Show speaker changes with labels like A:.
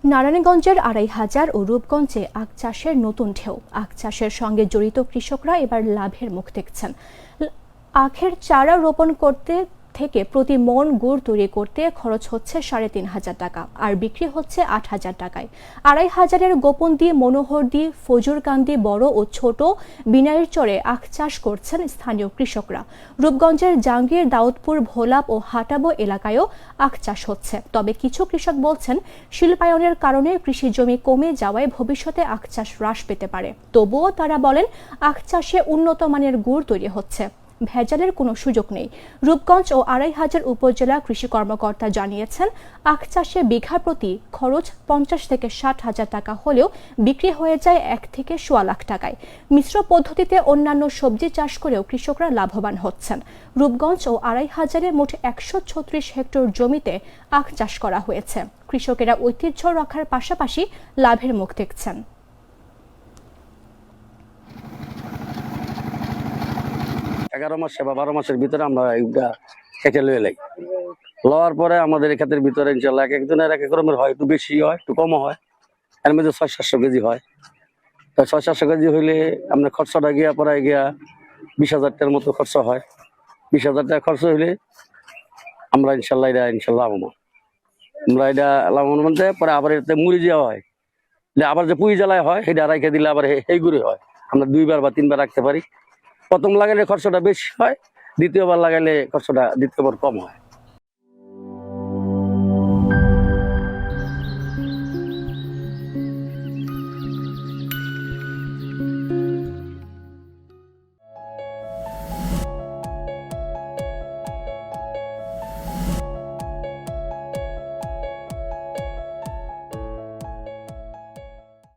A: নারায়ণগঞ্জের ২৫০০ ও রূপগঞ্জে আখ চাষের নতুন ঢেউ। আখ চাষের সঙ্গে জড়িত কৃষকরা এবার লাভের মুখ দেখছেন। আখের চারা রোপণ করতে থেকে প্রতি মন গুড় তৈরি করতে খরচ হচ্ছে ৩৫০০ টাকা, আর বিক্রি হচ্ছে ৮০০০ টাকায়। ২৫০০-এর গোপনদী, মনোহরদী, ফজুরকান্দি বড় ও ছোট বিনাইর চরে আখ চাষ করছেন স্থানীয় কৃষকরা। রূপগঞ্জের জাঙ্গির, দাউদপুর, ভোলাপ ও হাটাবো এলাকায়ও আখ চাষ হচ্ছে। তবে কিছু কৃষক বলছেন, শিল্পায়নের কারণে কৃষি জমি কমে যাওয়ায় ভবিষ্যতে আখ চাষ হ্রাস পেতে পারে। তবুও তারা বলেন, আখ চাষে উন্নত মানের গুড় তৈরি হচ্ছে, ভেজালের কোনো সুযোগ নেই। রূপগঞ্জ ও ২৫০০ উপজেলা কৃষি কর্মকর্তা জানিয়েছেন, আখ চাষে বিঘা প্রতি খরচ ৫০ থেকে ৬০ হাজার টাকা হলেও বিক্রি হয়ে যায় ১ থেকে ১.৫ লাখ টাকায়। মিশ্র পদ্ধতিতে অন্যান্য সবজি চাষ করেও কৃষকরা লাভবান হচ্ছেন। রূপগঞ্জ ও ২৫০০-এ মোট ১৩৬ হেক্টর জমিতে আখ চাষ করা হয়েছে। কৃষকেরা ঐতিহ্য রক্ষার পাশাপাশি লাভের মুখ দেখছেন।
B: ১১ মাস বা ১২ মাসের ভিতরে আমরা কেটে লয়ে লাই। লওয়ার পরে আমাদের এই ক্ষেতের ভিতরে ইনশাল্লাহ এক একজনের এক এক রকমের হয়, একটু বেশি হয়, একটু কমও হয়। এর মধ্যে ৬০০-৭০০ কেজি হয়। তো ৬০০-৭০০ কেজি হইলে আপনার খরচাটা গিয়া পড়ায় গিয়া ২০,০০০ টাকার মতো খরচা হয়। ২০,০০০ টাকা খরচ হইলে আমরা ইনশাল্লাহ লাভবান। আমরা এটা লাভবান বলতে পরে আবার এতে মুড়ি দেওয়া হয়, আবার যে পুঁই জ্বালায় হয় সেটা রাইখে দিলে আবার এই গুঁড়ি হয়। আমরা ২বার বা ৩বার রাখতে পারি। প্রথম লাগাইলে খরচটা বেশি হয়, দ্বিতীয়বার লাগাইলে খরচটা দ্বিতীয়বার কম হয়।